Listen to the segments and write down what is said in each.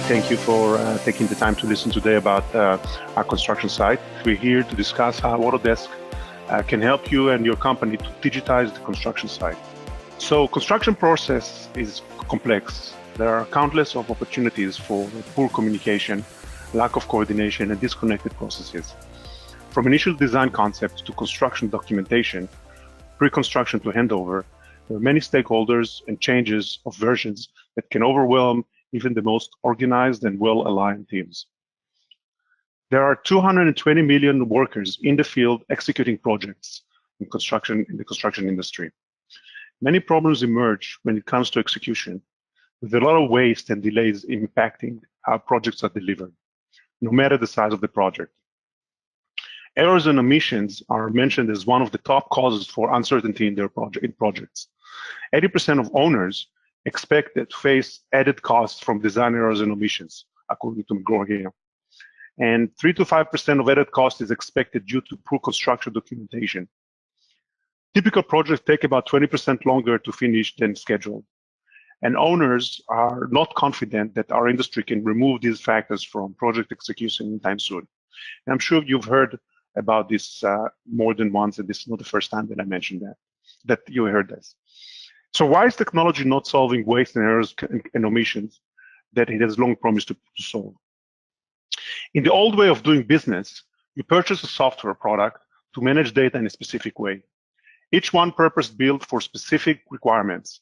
Thank you for taking the time to listen today about our construction site. We're here to discuss how Autodesk can help you and your company to digitize the construction site. So construction process is complex. There are countless of opportunities for poor communication, lack of coordination, and disconnected processes. From initial design concept to construction documentation, pre-construction to handover, there are many stakeholders and changes of versions that can overwhelm even the most organized and well-aligned teams. There are 220 million workers in the field executing projects in the construction industry. Many problems emerge when it comes to execution, with a lot of waste and delays impacting how projects are delivered, no matter the size of the project. Errors and omissions are mentioned as one of the top causes for uncertainty in projects. 80% of owners expect to face added costs from design errors and omissions, according to McGraw here. And 3 to 5% of added cost is expected due to poor construction documentation. Typical projects take about 20% longer to finish than scheduled. And owners are not confident that our industry can remove these factors from project execution anytime soon. And I'm sure you've heard about this more than once, and this is not the first time that I mentioned that you heard this. So why is technology not solving waste and errors and omissions that it has long promised to solve? In the old way of doing business, you purchase a software product to manage data in a specific way, each one purpose-built for specific requirements.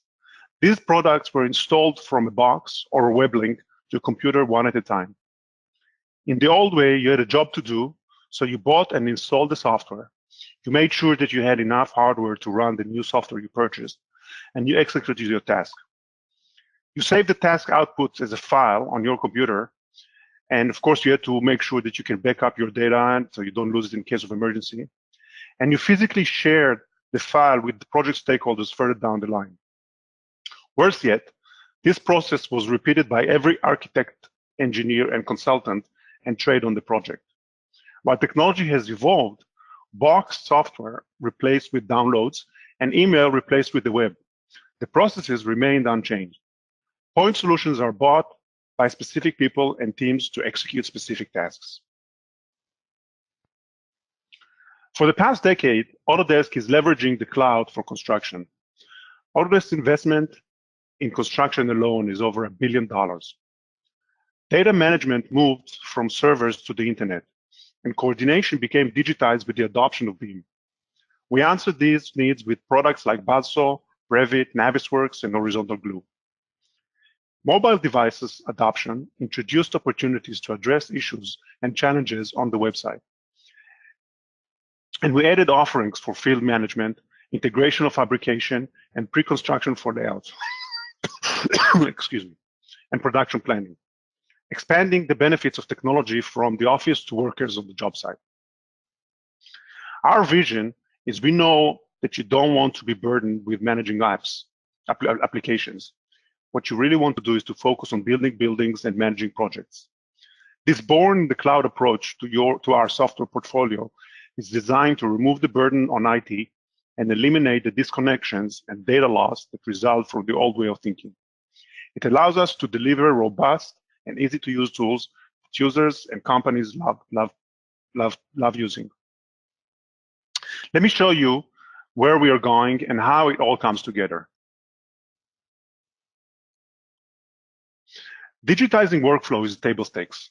These products were installed from a box or a web link to a computer one at a time. In the old way, you had a job to do, so you bought and installed the software. You made sure that you had enough hardware to run the new software you purchased, and you executed your task. You save the task outputs as a file on your computer, and of course you had to make sure that you can back up your data so you don't lose it in case of emergency. And you physically shared the file with the project stakeholders further down the line. Worse yet, this process was repeated by every architect, engineer, and consultant and trade on the project. While technology has evolved, boxed software replaced with downloads and email replaced with the web. The processes remained unchanged. Point solutions are bought by specific people and teams to execute specific tasks. For the past decade, Autodesk is leveraging the cloud for construction. Autodesk's investment in construction alone is over $1 billion. Data management moved from servers to the internet, and coordination became digitized with the adoption of BIM. We answered these needs with products like Buzzsaw, Revit, Navisworks, and Horizontal Glue. Mobile devices adoption introduced opportunities to address issues and challenges on the website. And we added offerings for field management, integration of fabrication, and pre-construction for layouts, excuse me, and production planning, expanding the benefits of technology from the office to workers on the job site. Our vision is we know that you don't want to be burdened with managing applications. What you really want to do is to focus on building buildings and managing projects. This born in the cloud approach to our software portfolio is designed to remove the burden on IT and eliminate the disconnections and data loss that result from the old way of thinking. It allows us to deliver robust and easy-to-use tools that users and companies love using. Let me show you where we are going and how it all comes together. Digitizing workflow is table stakes.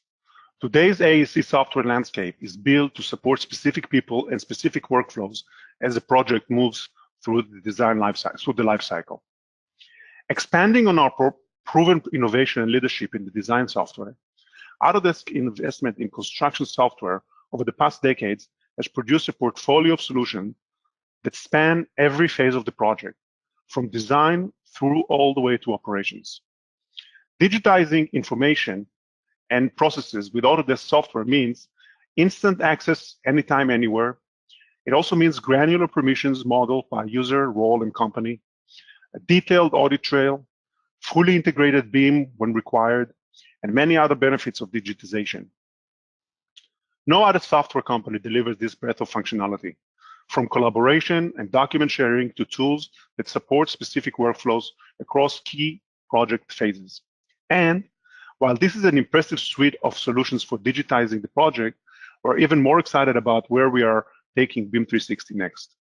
Today's AEC software landscape is built to support specific people and specific workflows as the project moves through the design life cycle. Expanding on our proven innovation and leadership in the design software, Autodesk investment in construction software over the past decades has produced a portfolio of solutions that span every phase of the project, from design through all the way to operations. Digitizing information and processes with Autodesk software means instant access anytime, anywhere. It also means granular permissions modeled by user, role, and company, a detailed audit trail, fully integrated BIM when required, and many other benefits of digitization. No other software company delivers this breadth of functionality, from collaboration and document sharing to tools that support specific workflows across key project phases. And While this is an impressive suite of solutions for digitizing the project, we're even more excited about where we are taking BIM 360 next.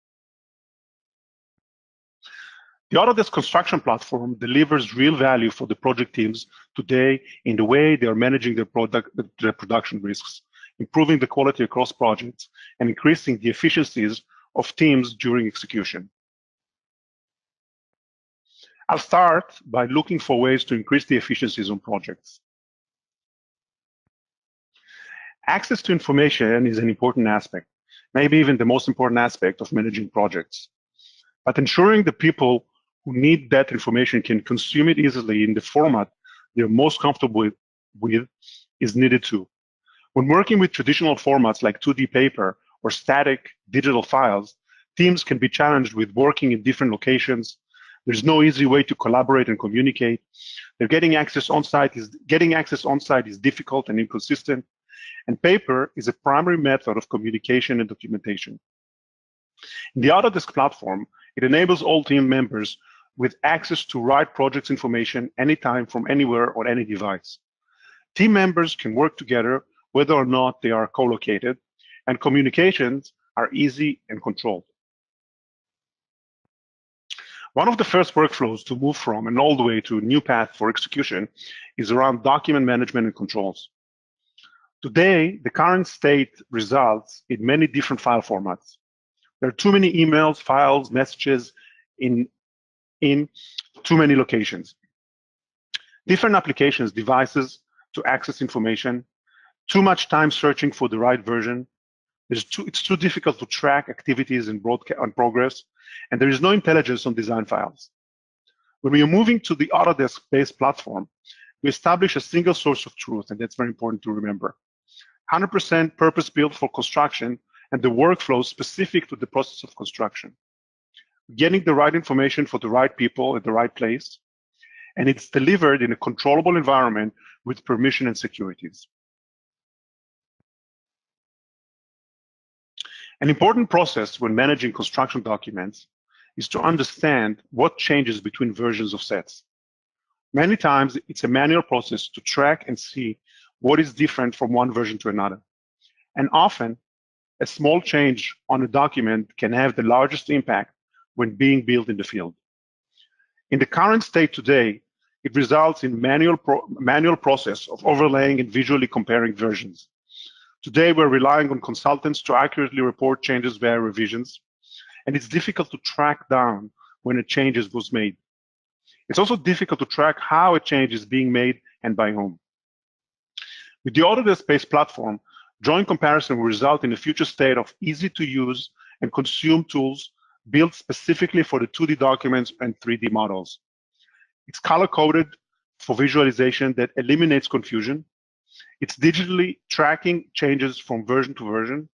The Autodesk construction platform delivers real value for the project teams today in the way they are managing their production risks, improving the quality across projects, and increasing the efficiencies of teams during execution. I'll start by looking for ways to increase the efficiencies on projects. Access to information is an important aspect, maybe even the most important aspect of managing projects. But ensuring the people who need that information can consume it easily in the format they're most comfortable with is needed too. When working with traditional formats like 2D paper or static digital files, teams can be challenged with working in different locations. There's no easy way to collaborate and communicate. Getting access on-site is difficult and inconsistent, and paper is a primary method of communication and documentation. In the Autodesk platform, it enables all team members with access to right projects information anytime from anywhere on any device. Team members can work together whether or not they are co-located, and communications are easy and controlled. One of the first workflows to move from an old way to a new path for execution is around document management and controls. Today, the current state results in many different file formats. There are too many emails, files, messages in too many locations. Different applications, devices to access information, too much time searching for the right version. It's too difficult to track activities and progress, and there is no intelligence on design files. When we are moving to the Autodesk-based platform, we establish a single source of truth, and that's very important to remember. 100% purpose-built for construction and the workflow specific to the process of construction. Getting the right information for the right people at the right place, and it's delivered in a controllable environment with permission and securities. An important process when managing construction documents is to understand what changes between versions of sets. Many times, it's a manual process to track and see what is different from one version to another. And often, a small change on a document can have the largest impact when being built in the field. In the current state today, it results in manual process of overlaying and visually comparing versions. Today, we're relying on consultants to accurately report changes via revisions, and it's difficult to track down when a change was made. It's also difficult to track how a change is being made and by whom. With the Autodesk-based platform, joint comparison will result in a future state of easy-to-use and consume tools built specifically for the 2D documents and 3D models. It's color-coded for visualization that eliminates confusion. It's digitally tracking changes from version to version,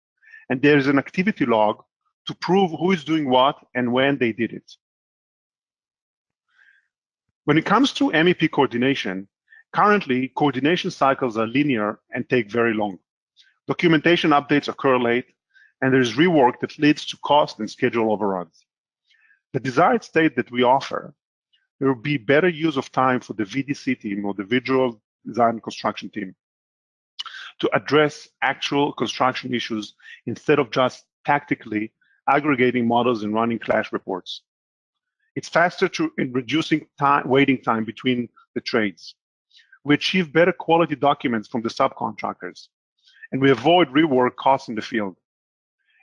and there is an activity log to prove who is doing what and when they did it. When it comes to MEP coordination, currently, coordination cycles are linear and take very long. Documentation updates occur late, and there is rework that leads to cost and schedule overruns. The desired state that we offer, there will be better use of time for the VDC team or the visual design and construction team to address actual construction issues instead of just tactically aggregating models and running clash reports. It's faster in reducing waiting time between the trades. We achieve better quality documents from the subcontractors, and we avoid rework costs in the field.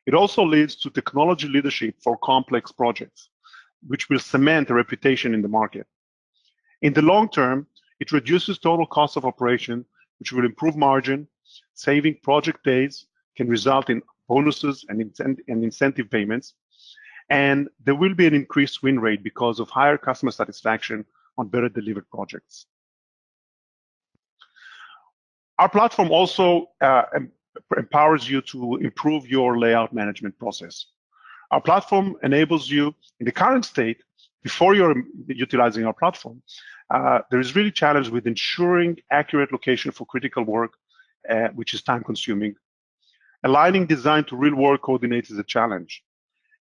It also leads to technology leadership for complex projects, which will cement a reputation in the market. In the long term, it reduces total cost of operation, which will improve margin. Saving project days can result in bonuses and incentive payments, and there will be an increased win rate because of higher customer satisfaction on better delivered projects. Our platform also empowers you to improve your layout management process. Our platform enables you, in the current state, before you're utilizing our platform, there is really challenge with ensuring accurate location for critical work, which is time consuming. Aligning design to real world coordinates is a challenge.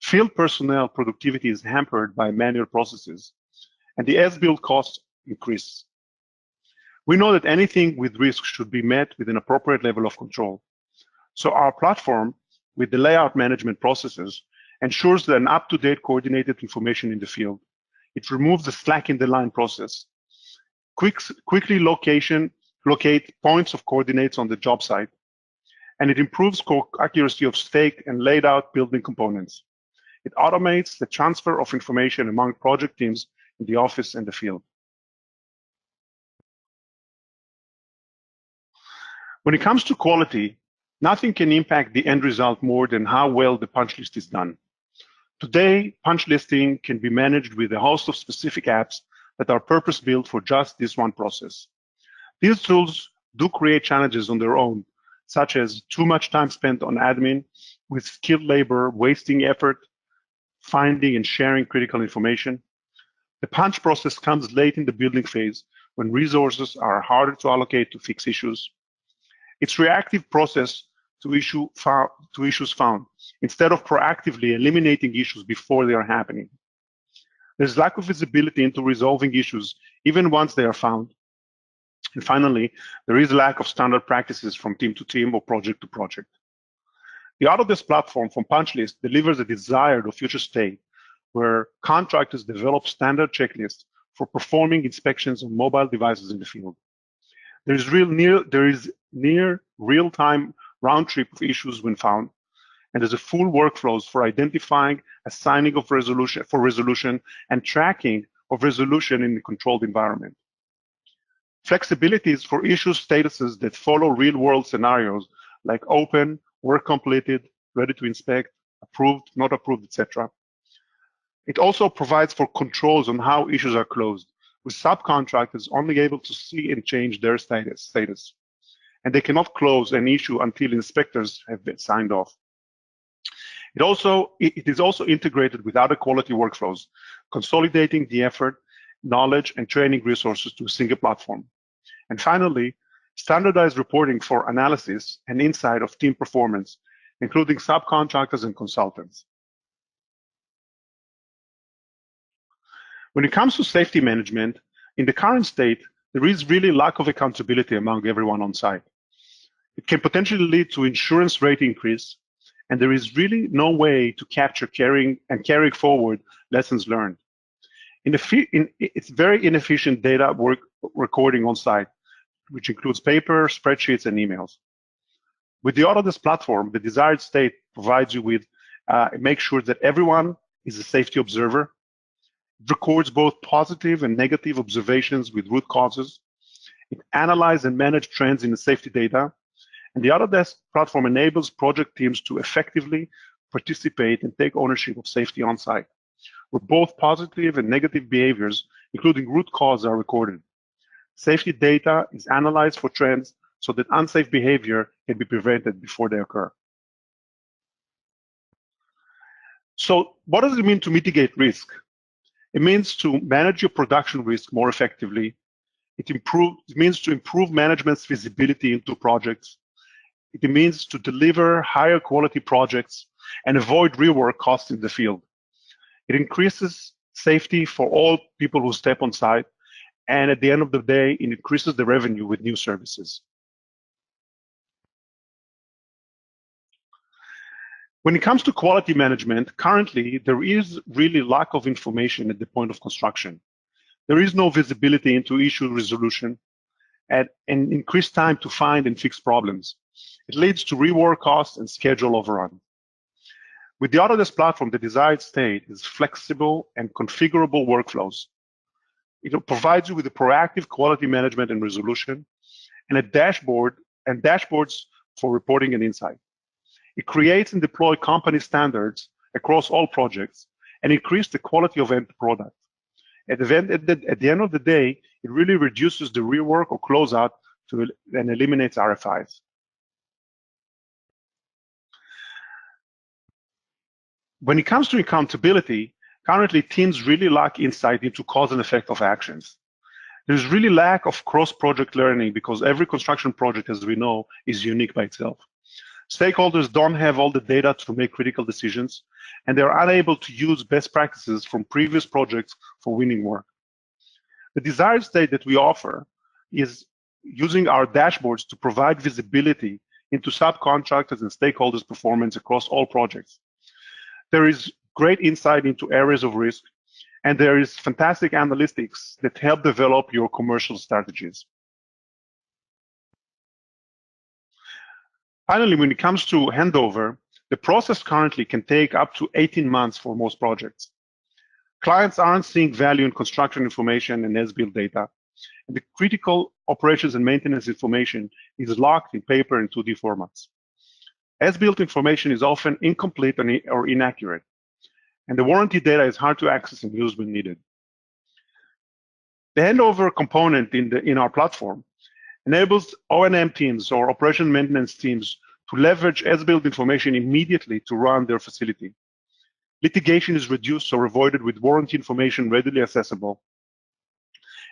Field personnel productivity is hampered by manual processes, and the as-built costs increase. We know that anything with risk should be met with an appropriate level of control. So our platform, with the layout management processes, ensures that an up-to-date coordinated information in the field. It removes the slack in the line process. Quickly locate points of coordinates on the job site, and it improves accuracy of staked and laid out building components. It automates the transfer of information among project teams in the office and the field. When it comes to quality, nothing can impact the end result more than how well the punch list is done. Today, punch listing can be managed with a host of specific apps that are purpose-built for just this one process. These tools do create challenges on their own, such as too much time spent on admin, with skilled labor wasting effort, finding and sharing critical information. The punch process comes late in the building phase when resources are harder to allocate to fix issues. It's reactive process to issues found, instead of proactively eliminating issues before they are happening. There's lack of visibility into resolving issues, even once they are found. And finally, there is a lack of standard practices from team to team or project to project. The Autodesk platform from PunchList delivers a desired or future state where contractors develop standard checklists for performing inspections on mobile devices in the field. There is near real-time round trip of issues when found, and there's a full workflows for identifying, assigning of resolution, and tracking of resolution in the controlled environment. Flexibilities for issue statuses that follow real-world scenarios like open, work completed, ready to inspect, approved, not approved, etc. It also provides for controls on how issues are closed, with subcontractors only able to see and change their status. And they cannot close an issue until inspectors have been signed off. It is also integrated with other quality workflows, consolidating the effort, knowledge, and training resources to a single platform. And finally, standardized reporting for analysis and insight of team performance, including subcontractors and consultants. When it comes to safety management, in the current state, there is really lack of accountability among everyone on site. It can potentially lead to insurance rate increase, and there is really no way to capture carrying forward lessons learned. It's very inefficient data recording on site, which includes paper, spreadsheets, and emails. With the Autodesk platform, the desired state provides you with, make sure that everyone is a safety observer. It records both positive and negative observations with root causes. It analyzes and manages trends in the safety data. And the Autodesk platform enables project teams to effectively participate and take ownership of safety on site, where both positive and negative behaviors, including root causes, are recorded. Safety data is analyzed for trends so that unsafe behavior can be prevented before they occur. So what does it mean to mitigate risk? It means to manage your production risk more effectively. It means to improve management's visibility into projects. It means to deliver higher quality projects and avoid rework costs in the field. It increases safety for all people who step on site, and at the end of the day, it increases the revenue with new services. When it comes to quality management, currently, there is really lack of information at the point of construction. There is no visibility into issue resolution and increased time to find and fix problems. It leads to rework costs and schedule overrun. With the Autodesk platform, the desired state is flexible and configurable workflows. It provides you with a proactive quality management and resolution, and a dashboard and dashboards for reporting and insight. It creates and deploys company standards across all projects and increases the quality of end product. At the end of the day, it really reduces the rework or closeout and eliminates RFIs. When it comes to accountability, currently teams really lack insight into cause and effect of actions. There's really lack of cross-project learning because every construction project, as we know, is unique by itself. Stakeholders don't have all the data to make critical decisions, and they're unable to use best practices from previous projects for winning work. The desired state that we offer is using our dashboards to provide visibility into subcontractors and stakeholders' performance across all projects. There is great insight into areas of risk, and there is fantastic analytics that help develop your commercial strategies. Finally, when it comes to handover, the process currently can take up to 18 months for most projects. Clients aren't seeing value in construction information and as-built data, and the critical operations and maintenance information is locked in paper and 2D formats. As-built information is often incomplete or inaccurate, and the warranty data is hard to access and use when needed. The handover component in our platform enables O&M teams or operation maintenance teams to leverage as-built information immediately to run their facility. Litigation is reduced or avoided with warranty information readily accessible,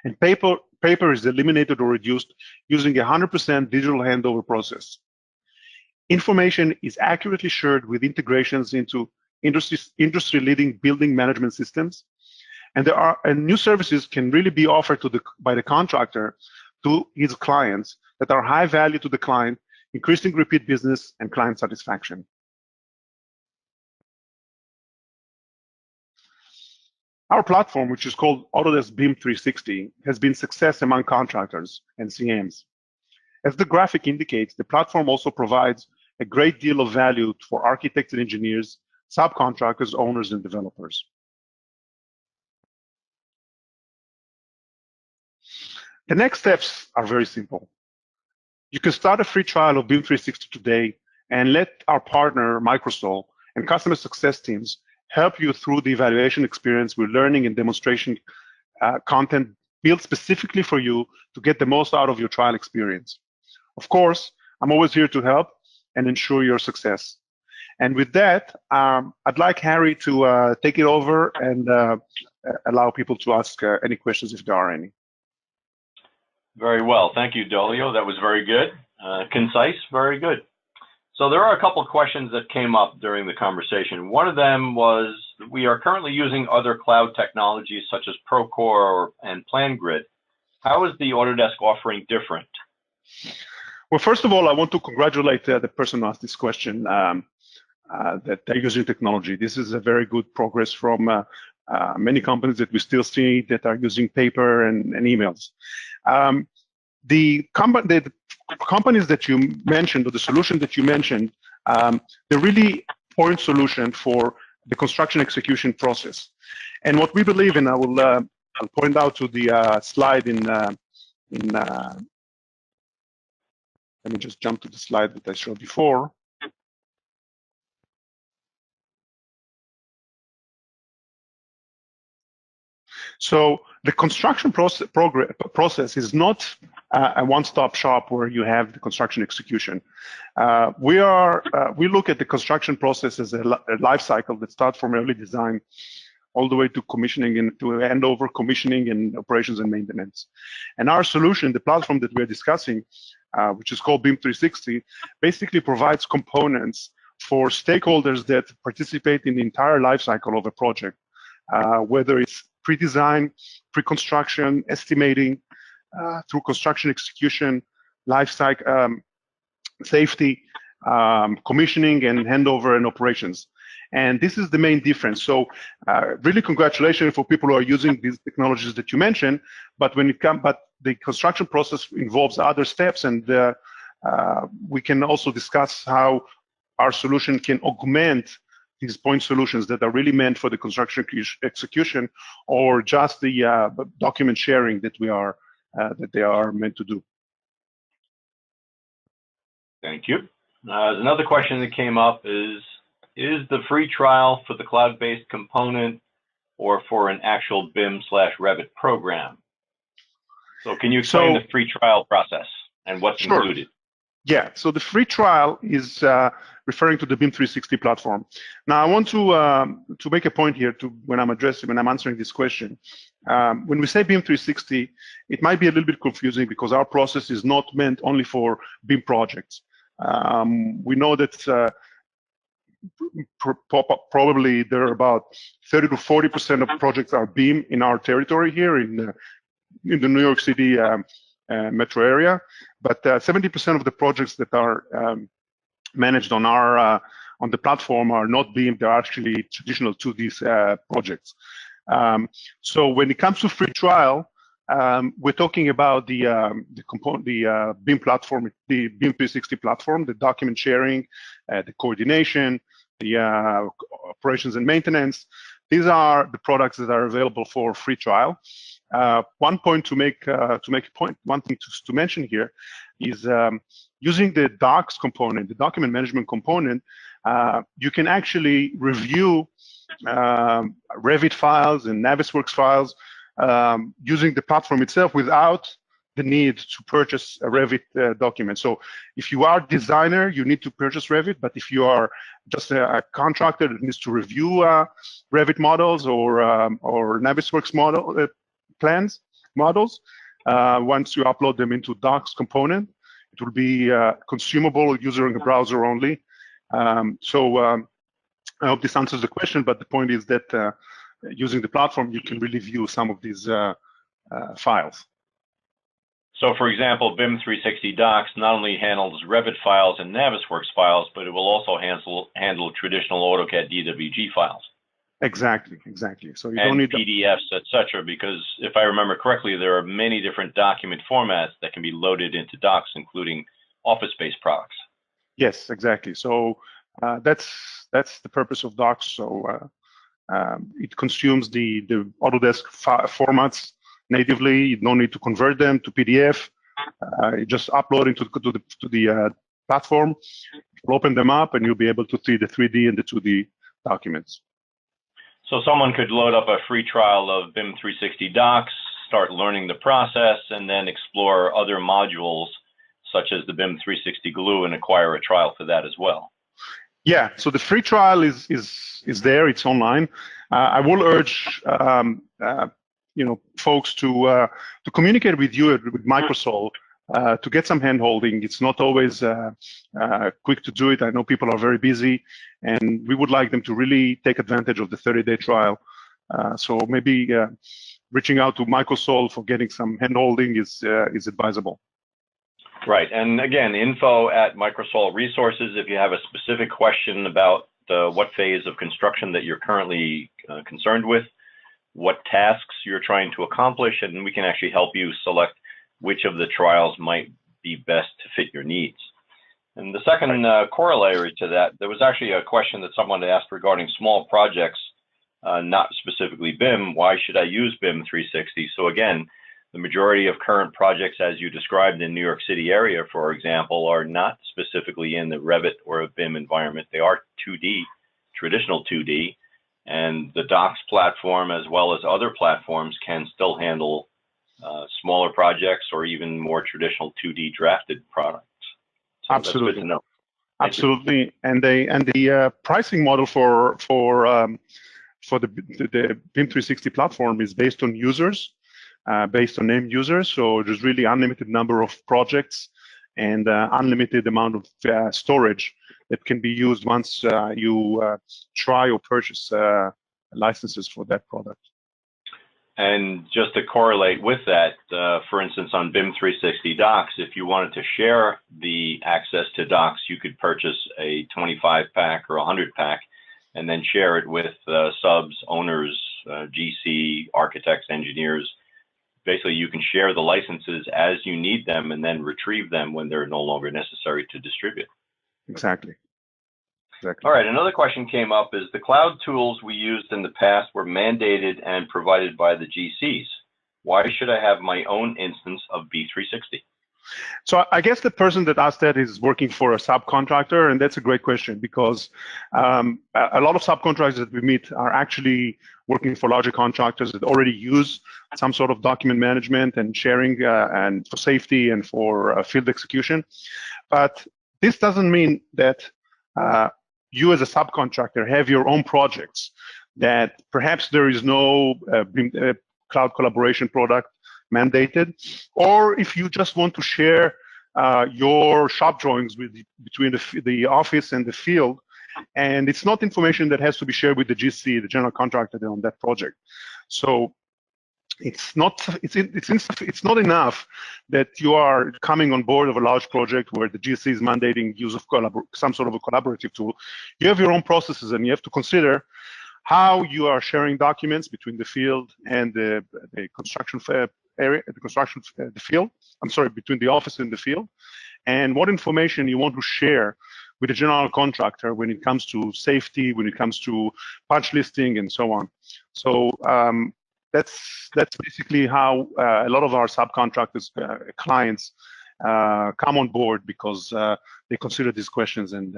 and paper is eliminated or reduced using a 100% digital handover process. Information is accurately shared with integrations into industry-leading building management systems, and new services can really be offered by the contractor to his clients that are high value to the client, increasing repeat business and client satisfaction. Our platform, which is called Autodesk BIM 360, has been a success among contractors and CMs. As the graphic indicates, the platform also provides a great deal of value for architects and engineers, subcontractors, owners, and developers. The next steps are very simple. You can start a free trial of BIM 360 today and let our partner, Microsol, and customer success teams help you through the evaluation experience with learning and demonstration content built specifically for you to get the most out of your trial experience. Of course, I'm always here to help and ensure your success. And with that, I'd like Harry to take it over and allow people to ask any questions if there are any. Very well. Thank you, Dolio. That was very good. Concise, very good. So there are a couple of questions that came up during the conversation. One of them was, we are currently using other cloud technologies such as Procore and PlanGrid. How is the Autodesk offering different? Well, first of all, I want to congratulate the person who asked this question, that they're using technology. This is a very good progress from many companies that we still see that are using paper and emails. The companies that you mentioned, or the solution that you mentioned, they're really point solution for the construction execution process. And what we believe in, I'll point out to the slide let me just jump to the slide that I showed before. So the construction process is not a one-stop shop where you have the construction execution. We look at the construction process as a life cycle that starts from early design all the way to commissioning and to handover, commissioning and operations and maintenance. And our solution, the platform that we're discussing, which is called BIM 360, basically provides components for stakeholders that participate in the entire life cycle of a project, whether it's pre-design, pre-construction, estimating, through construction execution, life cycle, safety, commissioning, and handover and operations. And this is the main difference. So really congratulations for people who are using these technologies that you mentioned, but the construction process involves other steps, and we can also discuss how our solution can augment these point solutions that are really meant for the construction execution, or just the document sharing that they are meant to do. Thank you. Another question that came up is the free trial for the cloud-based component or for an actual BIM/Revit program? So can you explain the free trial process and what's included? Yeah, so the free trial is referring to the BIM 360 platform. Now, I want to make a point here when I'm answering this question. When we say BIM 360, it might be a little bit confusing because our process is not meant only for BIM projects. We know that probably there are about 30 to 40% of projects are BIM in our territory here in the New York City metro area, but 70% of the projects that are managed on our on the platform are not BIM; they're actually traditional 2D projects. So when it comes to free trial, we're talking about the BIM platform, the BIM 360 platform, the document sharing, the coordination, the operations and maintenance. These are the products that are available for free trial. One point to make a point, one thing to mention here is using the docs component, the document management component. You can actually review Revit files and Navisworks files using the platform itself without the need to purchase a Revit document. So if you are a designer, you need to purchase Revit, but if you are just a contractor that needs to review Revit models or Navisworks models, once you upload them into docs component, it will be consumable user in the browser only. I hope this answers the question, but the point is that using the platform, you can really view some of these files. So for example, BIM 360 Docs not only handles Revit files and Navisworks files, but it will also handle traditional AutoCAD DWG files. Exactly. So you and don't need PDFs, etc. Because if I remember correctly, there are many different document formats that can be loaded into Docs, including Office-based products. Yes, exactly. So that's the purpose of Docs. So it consumes the Autodesk formats natively. You don't need to convert them to PDF. You just upload into the platform. You'll open them up, and you'll be able to see the 3D and the 2D documents. So someone could load up a free trial of BIM 360 Docs, start learning the process, and then explore other modules such as the BIM 360 Glue and acquire a trial for that as well. Yeah, so the free trial is there. It's online. I will urge folks to communicate with you with Microsol to get some hand-holding. It's not always quick to do it. I know people are very busy, and we would like them to really take advantage of the 30-day trial. So maybe reaching out to Microsol for getting some hand-holding is advisable. Right, and again, info@Microsol Resources. If you have a specific question about what phase of construction that you're currently concerned with, what tasks you're trying to accomplish, and we can actually help you select which of the trials might be best to fit your needs. And the second corollary to that, there was actually a question that someone asked regarding small projects, not specifically BIM. Why should I use BIM 360? So again, the majority of current projects, as you described in New York City area, for example, are not specifically in the Revit or a BIM environment. They are 2D, traditional 2D, and the Docs platform, as well as other platforms, can still handle smaller projects or even more traditional 2D drafted products. So absolutely. That's good to know. Absolutely, and the pricing model for the BIM 360 platform is based on users, based on end users. So there's really unlimited number of projects and unlimited amount of storage that can be used once you try or purchase licenses for that product. And just to correlate with that, for instance, on BIM 360 Docs, if you wanted to share the access to Docs, you could purchase a 25-pack or 100-pack and then share it with subs, owners, GC, architects, engineers. Basically, you can share the licenses as you need them and then retrieve them when they're no longer necessary to distribute. Exactly. All right, another question came up is the cloud tools we used in the past were mandated and provided by the GCs. Why should I have my own instance of B360? So I guess the person that asked that is working for a subcontractor, and that's a great question because a lot of subcontractors that we meet are actually working for larger contractors that already use some sort of document management and sharing and for safety and for field execution. But this doesn't mean that you as a subcontractor have your own projects that perhaps there is no cloud collaboration product mandated, or if you just want to share your shop drawings between the office and the field, and it's not information that has to be shared with the GC, the general contractor on that project. So it's not enough that you are coming on board of a large project where the GSC is mandating use of some sort of a collaborative tool. You have your own processes, and you have to consider how you are sharing documents between the field and the construction area, the field. I'm sorry, between the office and the field, and what information you want to share with a general contractor when it comes to safety, when it comes to punch listing, and so on. So that's basically how a lot of our subcontractors, clients, come on board, because they consider these questions, and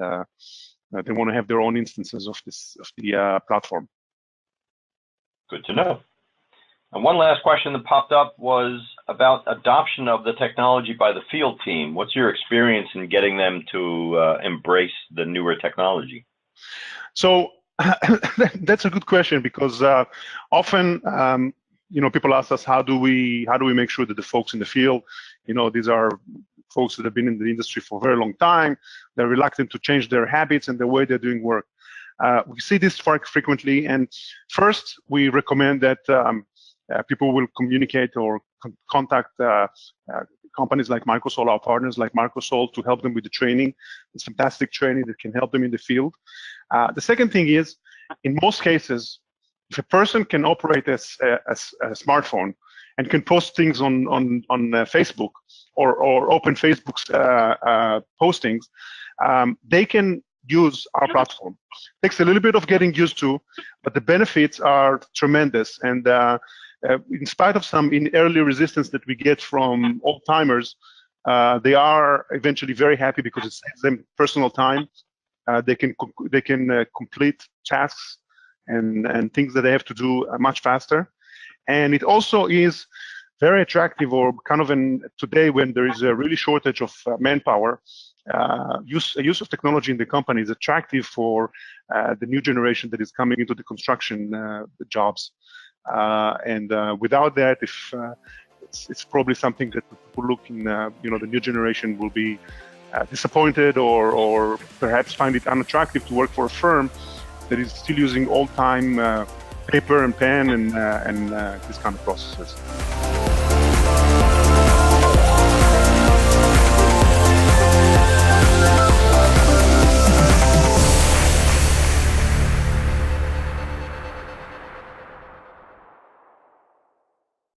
they want to have their own instances of the platform. Good to know. And one last question that popped up was about adoption of the technology by the field team. What's your experience in getting them to embrace the newer technology? So that's a good question, because often people ask us, how do we make sure that the folks in the field, these are folks that have been in the industry for a very long time, they're reluctant to change their habits and the way they're doing work. We see this frequently, and first we recommend that people will communicate or contact companies like Microsol, our partners like Microsol, to help them with the training. It's fantastic training that can help them in the field. The second thing is, in most cases, if a person can operate a smartphone and can post things on Facebook or open Facebook's postings, they can use our platform. It takes a little bit of getting used to, but the benefits are tremendous. And in spite of some early resistance that we get from old timers, they are eventually very happy, because it saves them personal time. They can complete tasks and things that they have to do much faster. And it also is very attractive, or kind of today when there is a really shortage of manpower, use of technology in the company is attractive for the new generation that is coming into the construction jobs. And without that, it's probably something that people looking, the new generation will be disappointed, or perhaps find it unattractive to work for a firm that is still using old-time paper and pen and these kind of processes.